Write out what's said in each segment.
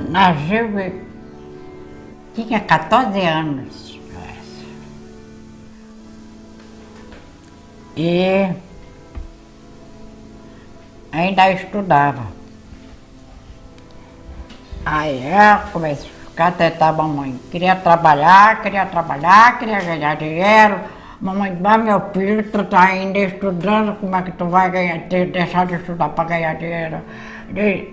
Nasci, tinha 14 anos. E ainda estudava. Aí eu comecei a ficar, tentar a mamãe. Queria trabalhar, queria ganhar dinheiro. Mamãe, meu filho, tu tá ainda estudando, como é que tu vai deixar de estudar para ganhar dinheiro?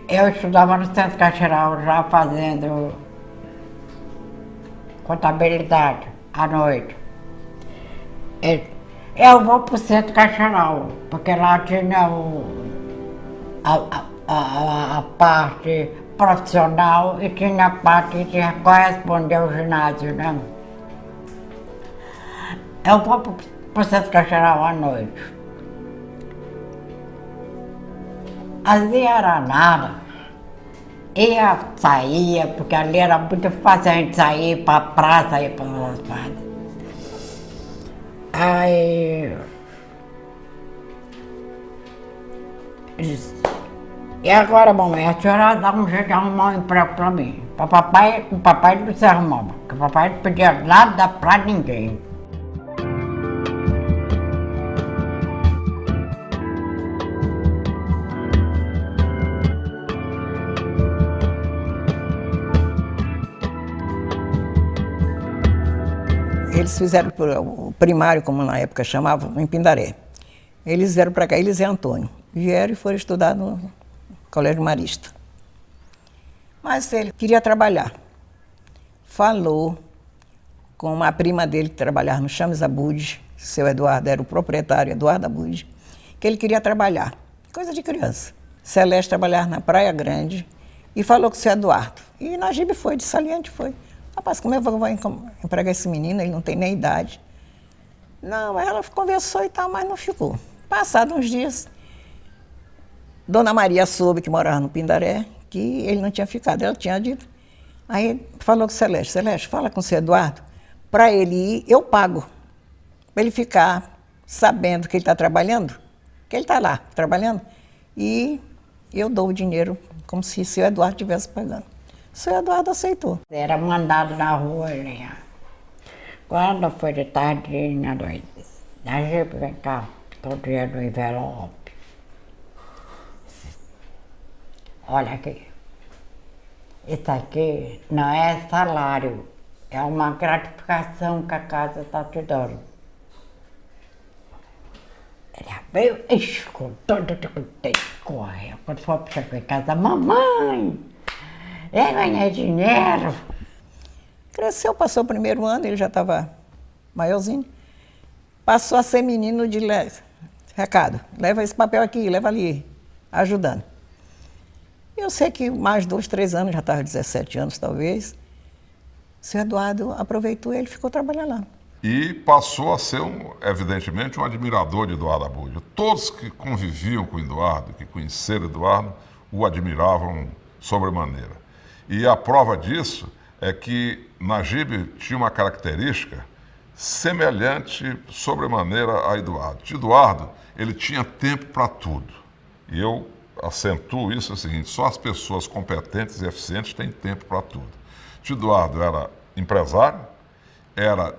Eu estudava no Centro Caixeral, já fazendo contabilidade à noite. Eu vou para o Centro Caixeral, porque lá tinha a parte profissional e tinha a parte que corresponde ao ginásio, né? Eu vou para o Centro Caixeral à noite. Ali era nada. Saía, porque ali era muito fácil a gente sair para a praça, ir para as partes. Aí... E agora, mamãe, a senhora dá um jeito de arrumar um emprego para mim. O papai não se arrumava, porque o papai não pedia nada para ninguém. Eles fizeram o primário, como na época chamavam, em Pindaré. Eles vieram para cá, eles e Antônio. Vieram e foram estudar no Colégio Marista. Mas ele queria trabalhar. Falou com uma prima dele que trabalhava no Chames Abud, seu Eduardo era o proprietário, Eduardo Abud, que ele queria trabalhar. Coisa de criança. Celeste trabalhava na Praia Grande e falou com o seu Eduardo. E Najib foi, de Saliente foi. Rapaz, como eu vou empregar esse menino, ele não tem nem idade. Não, ela conversou e tal, mas não ficou. Passados uns dias, Dona Maria soube que morava no Pindaré, que ele não tinha ficado, ela tinha dito. Aí falou com Celeste, Celeste, fala com o seu Eduardo, para ele ir, eu pago. Para ele ficar sabendo que ele está trabalhando, que ele está lá trabalhando, e eu dou o dinheiro como se o seu Eduardo estivesse pagando. O seu Eduardo aceitou. Era mandado na rua ali. Quando foi de tarde, na noite, Najib, vem cá, estou dinheiro no envelope. Olha aqui, isso aqui não é salário, é uma gratificação que a casa está te dando. Ele abriu e ficou todo contente, correu. Quando foi chegar em casa, mamãe, eu ganhei dinheiro. Cresceu, passou o primeiro ano, ele já estava maiorzinho. Passou a ser menino de recado. Leva esse papel aqui, leva ali, ajudando. Eu sei que mais 2, 3 anos, já estava 17 anos talvez, o seu Eduardo aproveitou e ele ficou trabalhando lá. E passou a ser, evidentemente, um admirador de Eduardo Abud. Todos que conviviam com Eduardo, que conheceram Eduardo, o admiravam sobremaneira. E a prova disso é que Najib tinha uma característica semelhante sobremaneira a Eduardo. Eduardo, ele tinha tempo para tudo. E eu acentuo isso, é o seguinte, só as pessoas competentes e eficientes têm tempo para tudo. Eduardo era empresário, era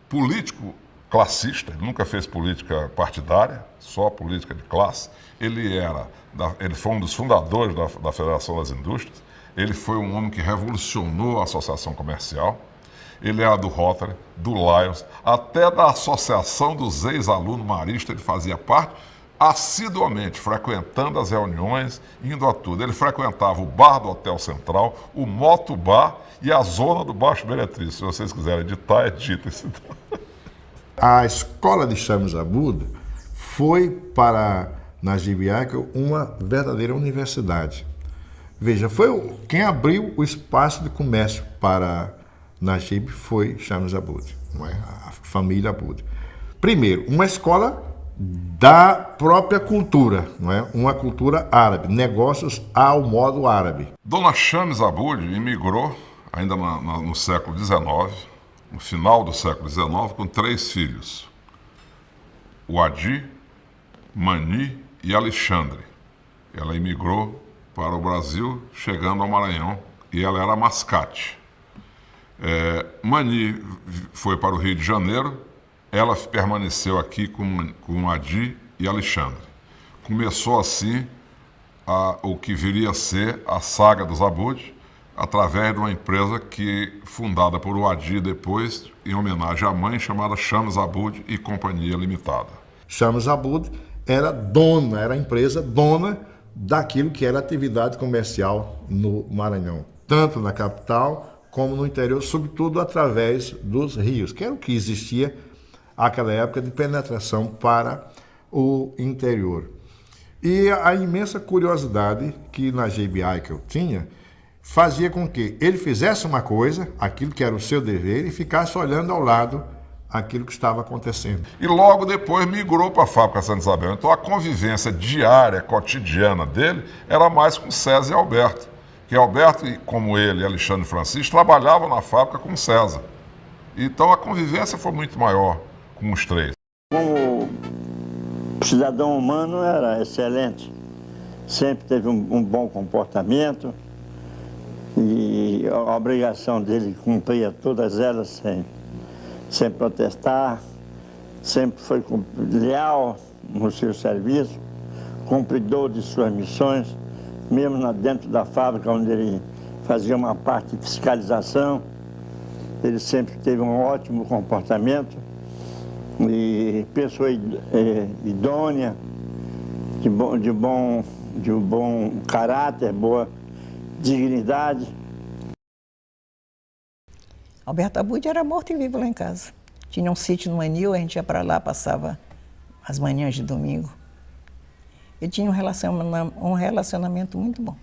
político classista, ele nunca fez política partidária, só política de classe. Ele foi um dos fundadores da Federação das Indústrias, ele foi um homem que revolucionou a associação comercial, ele era do Rotary, do Lions, até da associação dos ex-alunos maristas ele fazia parte, assiduamente, frequentando as reuniões, indo a tudo. Ele frequentava o bar do Hotel Central, o Moto Bar e a zona do Baixo Meretriz. Se vocês quiserem editar, edita esse. A escola de Chames Abud foi para Najib Yakel uma verdadeira universidade. Veja, quem abriu o espaço de comércio para Najib foi Chames Abud, não é? A família Abud. Primeiro, uma escola da própria cultura, não é? Uma cultura árabe, negócios ao modo árabe. Dona Chames Abud imigrou ainda no século XIX, no final do século XIX, com 3 filhos, o Adi, Mani e Alexandre. Ela imigrou para o Brasil, chegando ao Maranhão e ela era mascate. Mani foi para o Rio de Janeiro, ela permaneceu aqui com Adi e Alexandre. Começou assim o que viria a ser a saga dos Abud, através de uma empresa fundada por Adi depois, em homenagem à mãe, chamada Shams Abud e Companhia Limitada. Shams Abud era a empresa dona daquilo que era atividade comercial no Maranhão, tanto na capital como no interior, sobretudo através dos rios, que era o que existia naquela época de penetração para o interior. E a imensa curiosidade que Najib Aikel tinha fazia com que ele fizesse uma coisa, aquilo que era o seu dever, e ficasse olhando ao lado aquilo que estava acontecendo. E logo depois migrou para a fábrica Santa Isabel. Então a convivência diária, cotidiana dele, era mais com César e Alberto. Que Alberto, como ele e Alexandre Francisco, trabalhavam na fábrica com César. Então a convivência foi muito maior com os três. Como cidadão humano era excelente. Sempre teve um bom comportamento. E a obrigação dele cumpria todas elas sem protestar, sempre foi leal no seu serviço, cumpridor de suas missões, mesmo dentro da fábrica onde ele fazia uma parte de fiscalização, ele sempre teve um ótimo comportamento e pessoa idônea, de bom caráter, boa dignidade. Alberto Abud era morto e vivo lá em casa. Tinha um sítio no Manil, a gente ia para lá, passava as manhãs de domingo. Ele tinha um relacionamento muito bom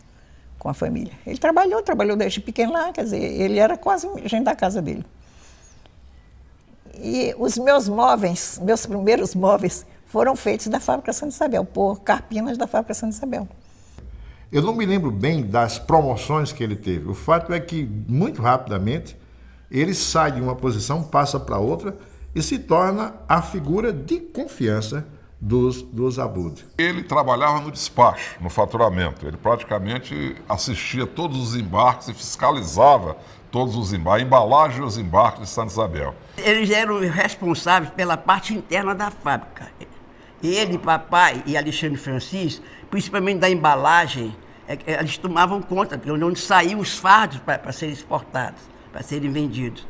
com a família. Ele trabalhou desde pequeno lá, quer dizer, ele era quase gente da casa dele. E os meus primeiros móveis foram feitos da fábrica Santa Isabel, por carpinas da fábrica Santa Isabel. Eu não me lembro bem das promoções que ele teve. O fato é que, muito rapidamente, ele sai de uma posição, passa para outra e se torna a figura de confiança dos Abud. Ele trabalhava no despacho, no faturamento. Ele praticamente assistia todos os embarques e fiscalizava todos os embarques, a embalagem e os embarques de Santa Isabel. Eles eram responsáveis pela parte interna da fábrica. Ele, papai e Alexandre Francisco, principalmente da embalagem, eles tomavam conta de onde saíam os fardos para serem exportados, para serem vendidos.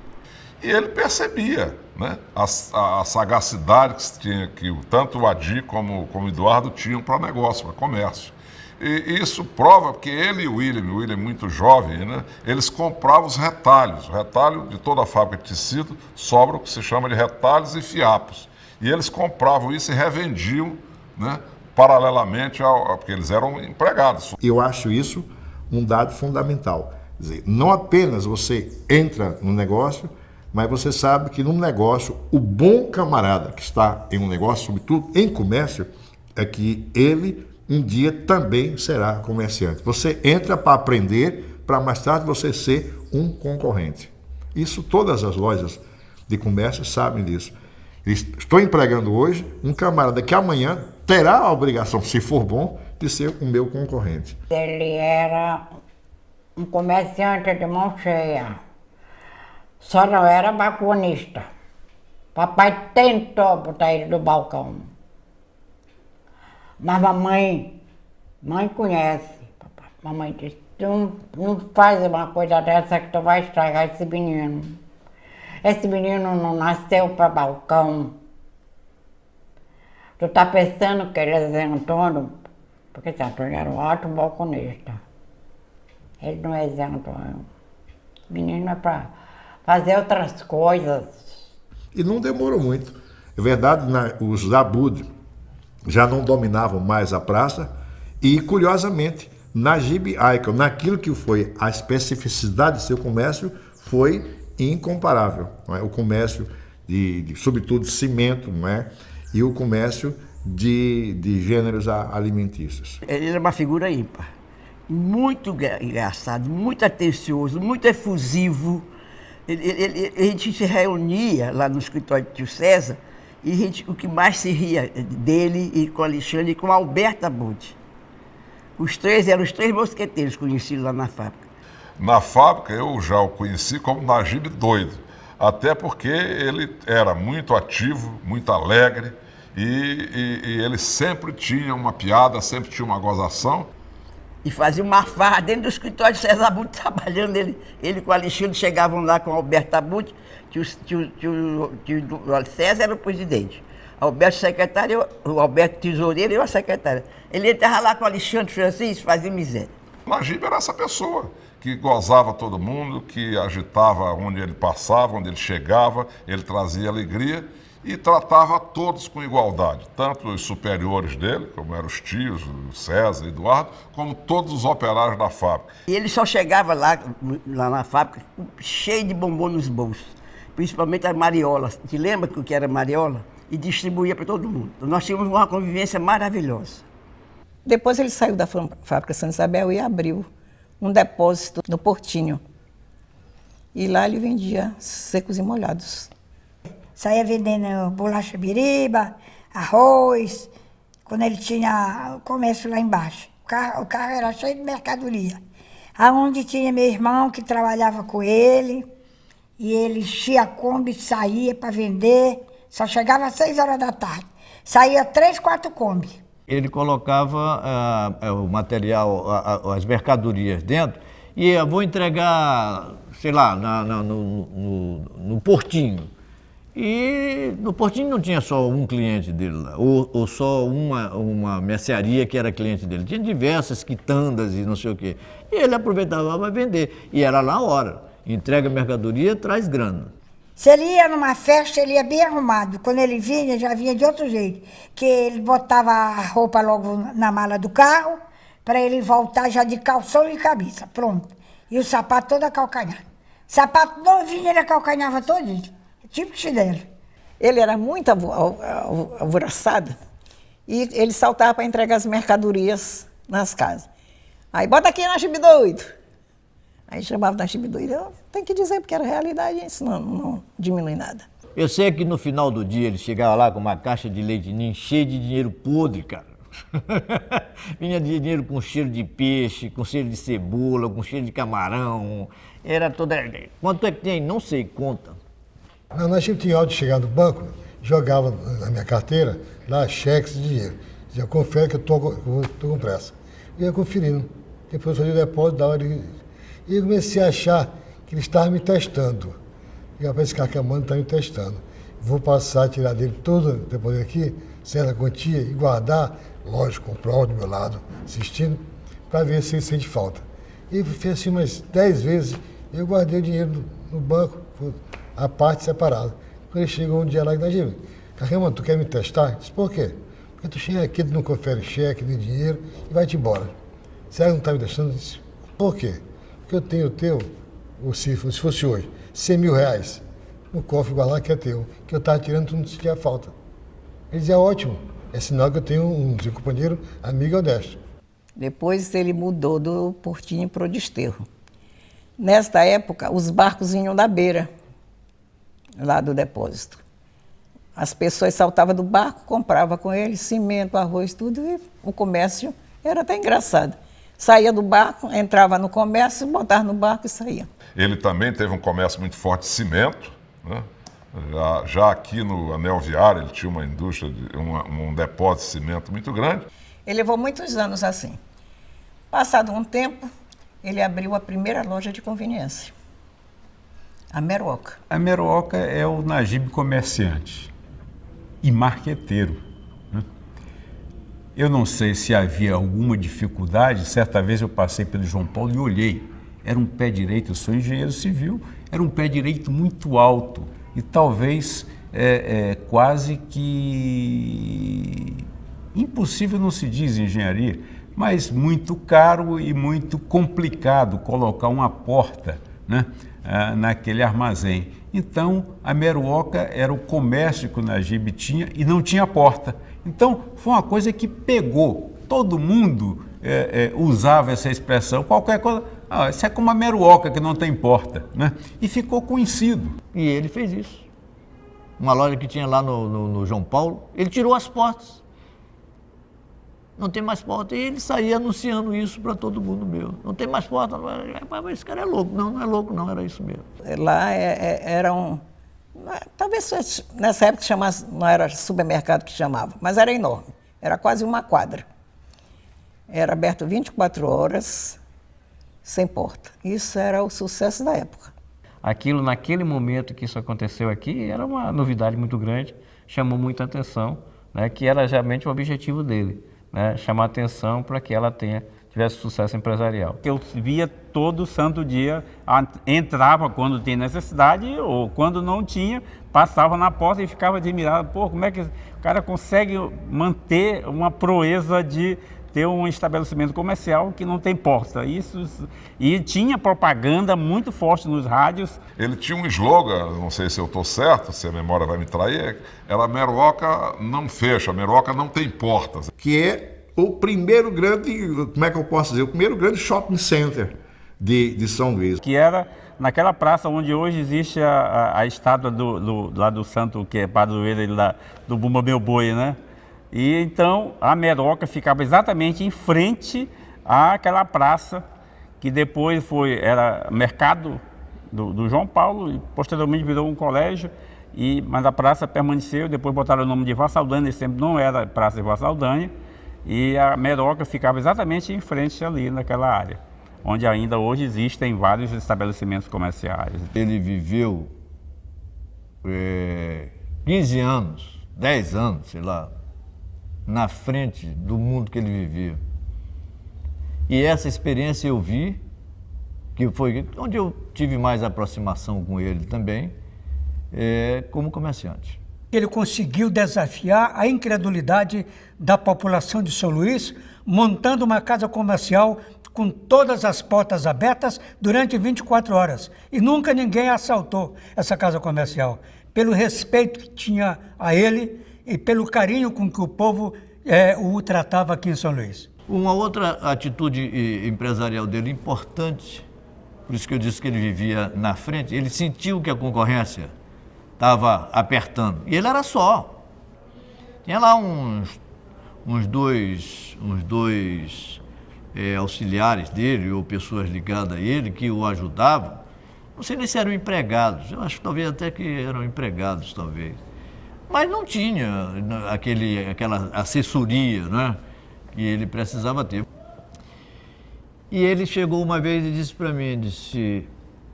E ele percebia, né, a sagacidade que tanto o Adi como o Eduardo tinham para negócio, para comércio. E isso prova que ele e o William muito jovem, né, eles compravam os retalhos. O retalho de toda a fábrica de tecido sobra o que se chama de retalhos e fiapos. E eles compravam isso e revendiam, né, paralelamente porque eles eram empregados. Eu acho isso um dado fundamental. Quer dizer, não apenas você entra no negócio, mas você sabe que no negócio, o bom camarada que está em um negócio, sobretudo em comércio, é que ele um dia também será comerciante. Você entra para aprender, para mais tarde você ser um concorrente. Isso todas as lojas de comércio sabem disso. Estou empregando hoje um camarada que amanhã terá a obrigação, se for bom, de ser o meu concorrente. Ele era um comerciante de mão cheia, só não era balconista. Papai tentou botar ele no balcão. Mas mãe conhece. Papai. Mamãe disse, tu não faz uma coisa dessa que tu vai estragar esse menino. Esse menino não nasceu para balcão. Tu tá pensando que ele é Zé Antônio? Porque Zé Antônio era um ótimo balconista. Ele não é Zé Antônio. O menino é para fazer outras coisas. E não demorou muito. É verdade, os Abud já não dominavam mais a praça e, curiosamente, Najib Aikel, naquilo que foi a especificidade do seu comércio, foi incomparável. Não é? O comércio, sobretudo, de cimento, não é? E o comércio de gêneros alimentícios. Ele era uma figura ímpar, muito engraçado, muito atencioso, muito efusivo. A gente se reunia lá no escritório do tio César e o que mais se ria dele e com Alexandre e com Alberto Abud. Os três eram os três mosqueteiros conhecidos lá na fábrica. Na fábrica eu já o conheci como Najib doido, até porque ele era muito ativo, muito alegre e ele sempre tinha uma piada, sempre tinha uma gozação. E fazia uma farra dentro do escritório de César Abud, trabalhando. Ele com o Alexandre chegavam lá com o Alberto Abud, que o César era o presidente. Alberto secretário, o Alberto tesoureiro e eu a secretária. Ele estava lá com o Alexandre Francisco, fazia miséria. Najib era essa pessoa que gozava todo mundo, que agitava onde ele passava, onde ele chegava, ele trazia alegria e tratava todos com igualdade, tanto os superiores dele, como eram os tios, o César, Eduardo, como todos os operários da fábrica. E ele só chegava lá na fábrica cheio de bombom nos bolsos, principalmente a mariola. Te lembra o que era mariola? E distribuía para todo mundo. Nós tínhamos uma convivência maravilhosa. Depois ele saiu da fábrica Santa Isabel e abriu um depósito no Portinho. E lá ele vendia secos e molhados. Saía vendendo bolacha biriba, arroz, quando ele tinha o comércio lá embaixo. O carro era cheio de mercadoria. Aonde tinha meu irmão que trabalhava com ele, e ele enchia a Kombi, saía para vender, só chegava às 6 horas da tarde. Saía 3, 4 Kombi. Ele colocava o material, as mercadorias dentro, e eu vou entregar, sei lá, no Portinho. E no Portinho não tinha só um cliente dele lá, ou só uma mercearia que era cliente dele. Tinha diversas quitandas e não sei o quê. E ele aproveitava para vender. E era na hora. Entrega a mercadoria, traz grana. Se ele ia numa festa, ele ia bem arrumado. Quando ele vinha, já vinha de outro jeito. Que ele botava a roupa logo na mala do carro, para ele voltar já de calção e camisa. Pronto. E o sapato todo a calcanhar. Sapato novinho, ele acalcanhava todinho. Tipo chinelo. Ele era muito alvoroçado e ele saltava para entregar as mercadorias nas casas. Aí, bota aqui Najib doido. Aí chamava Najib doido. Eu tenho que dizer porque era realidade, isso não diminui nada. Eu sei que no final do dia ele chegava lá com uma caixa de leite ninho cheia de dinheiro podre, cara. Vinha de dinheiro com cheiro de peixe, com cheiro de cebola, com cheiro de camarão. Era toda... Quanto é que tem? Não sei, conta. Nós tínhamos hora de chegar no banco, jogava na minha carteira lá cheques de dinheiro. Dizia, confere que eu tô com pressa. E ia conferindo. Depois eu fazia o depósito, dava ele. E eu comecei a achar que ele estava me testando. E rapaz, esse cara que a mãe está me testando. Vou passar a tirar dele todo o depósito aqui, certa quantia, e guardar, lógico, com prova do meu lado, assistindo, para ver se ele sente falta. E fez assim umas 10 vezes, eu guardei o dinheiro no banco, a parte separada. Quando ele chegou um dia lá e disse, caramba, tu quer me testar? Eu disse, por quê? Porque tu chega aqui, tu não confere cheque, nem dinheiro, e vai-te embora. Será que não está me testando? Eu disse, por quê? Porque eu tenho o teu, se fosse hoje, 100 mil reais no cofre guardado que é teu, que eu estava tirando, tu não sentia falta. Ele dizia, ótimo, é sinal que eu tenho um seu companheiro amigo honesto. Depois ele mudou do Portinho para o Desterro. Nesta época, os barcos vinham da beira, lá do depósito. As pessoas saltavam do barco, compravam com eles cimento, arroz, tudo, e o comércio era até engraçado. Saía do barco, entrava no comércio, botava no barco e saía. Ele também teve um comércio muito forte de cimento, né? Já aqui no Anel Viário ele tinha uma indústria, um depósito de cimento muito grande. Ele levou muitos anos assim. Passado um tempo, ele abriu a primeira loja de conveniência, a Meruoca. A Meruoca é o Najib comerciante e marqueteiro, né? Eu não sei se havia alguma dificuldade, certa vez eu passei pelo João Paulo e olhei. Era um pé direito, eu sou engenheiro civil, era um pé direito muito alto e talvez quase que impossível não se diz em engenharia, mas muito caro e muito complicado colocar uma porta, né, naquele armazém. Então, a Meruoca era o comércio que o Najib tinha e não tinha porta. Então, foi uma coisa que pegou. Todo mundo usava essa expressão, qualquer coisa, isso é como a Meruoca que não tem porta, né? E ficou conhecido. E ele fez isso. Uma loja que tinha lá no João Paulo, ele tirou as portas. não tem mais porta. E ele saía anunciando isso para todo mundo meu. Não tem mais porta. Mas esse cara é louco. Não, não é louco, não, era isso mesmo. Lá era um... Talvez nessa época chamasse, não era supermercado que chamava, mas era enorme. Era quase uma quadra. Era aberto 24 horas, sem porta. Isso era o sucesso da época. Aquilo, naquele momento que isso aconteceu aqui, era uma novidade muito grande, chamou muita atenção, né, que era realmente o objetivo dele, né, chamar atenção para que ela tivesse sucesso empresarial. Eu via todo santo dia, entrava quando tinha necessidade ou quando não tinha, passava na porta e ficava admirado. Pô, como é que o cara consegue manter uma proeza de ter um estabelecimento comercial que não tem porta? E tinha propaganda muito forte nos rádios. Ele tinha um slogan, não sei se eu estou certo, se a memória vai me trair, era Meroca não fecha, Meroca não tem portas. Que é o primeiro grande, como é que eu posso dizer, o primeiro grande shopping center de São Luís. Que era naquela praça onde hoje existe a estátua lá do santo, que é padroeiro do Bumba Meu Boi, né? E então a Meroca ficava exatamente em frente àquela praça, que depois era mercado do João Paulo, e posteriormente virou um colégio, mas a praça permaneceu, depois botaram o nome de Vassaldanha, sempre não era Praça de Vassaldanha, e a Meroca ficava exatamente em frente ali naquela área, onde ainda hoje existem vários estabelecimentos comerciais. Ele viveu 15 anos, 10 anos, sei lá, na frente do mundo que ele vivia. E essa experiência eu vi, que foi onde eu tive mais aproximação com ele também, como comerciante. Ele conseguiu desafiar a incredulidade da população de São Luís, montando uma casa comercial com todas as portas abertas durante 24 horas. E nunca ninguém assaltou essa casa comercial, pelo respeito que tinha a ele e pelo carinho com que o povo o tratava aqui em São Luís. Uma outra atitude empresarial dele importante, por isso que eu disse que ele vivia na frente, ele sentiu que a concorrência estava apertando. E ele era só. Tinha lá uns dois auxiliares dele, ou pessoas ligadas a ele, que o ajudavam. Não sei nem se eram empregados, eu acho que talvez até que eram empregados, talvez. Mas não tinha aquela assessoria, né, que ele precisava ter. E ele chegou uma vez e disse para mim,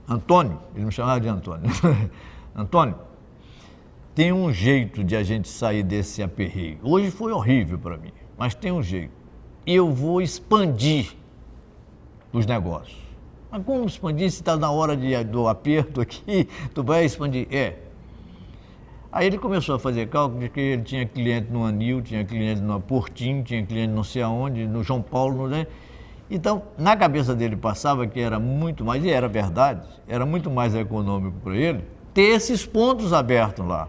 Antônio, ele me chamava de Antônio, Antônio, tem um jeito de a gente sair desse aperreio. Hoje foi horrível para mim, mas tem um jeito. Eu vou expandir os negócios. Mas como expandir se está na hora do aperto aqui? Tu vai expandir? Aí ele começou a fazer cálculo de que ele tinha cliente no Anil, tinha cliente no Portinho, tinha cliente não sei aonde, no João Paulo, né? Então, na cabeça dele passava que era muito mais, e era verdade, era muito mais econômico para ele ter esses pontos abertos lá.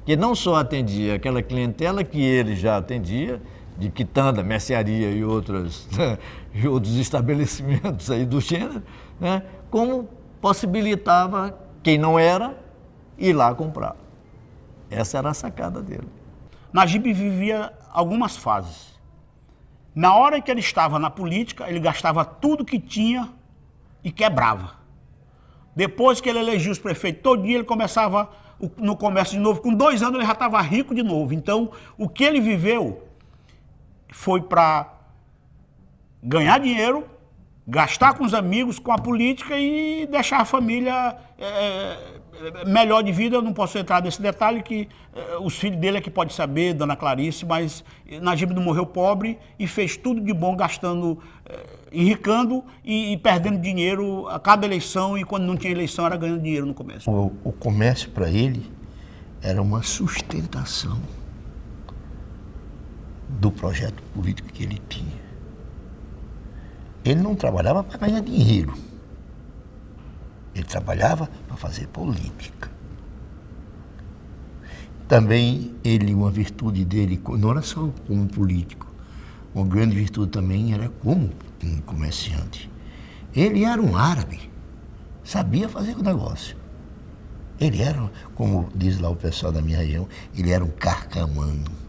Que não só atendia aquela clientela que ele já atendia, de quitanda, mercearia e outros estabelecimentos aí do gênero, né? Como possibilitava quem não era ir lá comprar. Essa era a sacada dele. Najib vivia algumas fases. Na hora que ele estava na política, ele gastava tudo que tinha e quebrava. Depois que ele elegia os prefeitos, todo dia ele começava no comércio de novo. Com 2 anos ele já estava rico de novo. Então, o que ele viveu foi para ganhar dinheiro, gastar com os amigos, com a política e deixar a família melhor de vida. Eu não posso entrar nesse detalhe, que os filhos dele é que pode saber, Dona Clarice, mas Najib não morreu pobre e fez tudo de bom, gastando, enricando e perdendo dinheiro a cada eleição, e quando não tinha eleição era ganhando dinheiro no comércio. O comércio para ele era uma sustentação do projeto político que ele tinha. Ele não trabalhava para ganhar dinheiro. Ele trabalhava para fazer política. Também uma virtude dele, não era só como político, uma grande virtude também era como um comerciante. Ele era um árabe, sabia fazer o negócio. Ele era, como diz lá o pessoal da minha região, ele era um carcamano.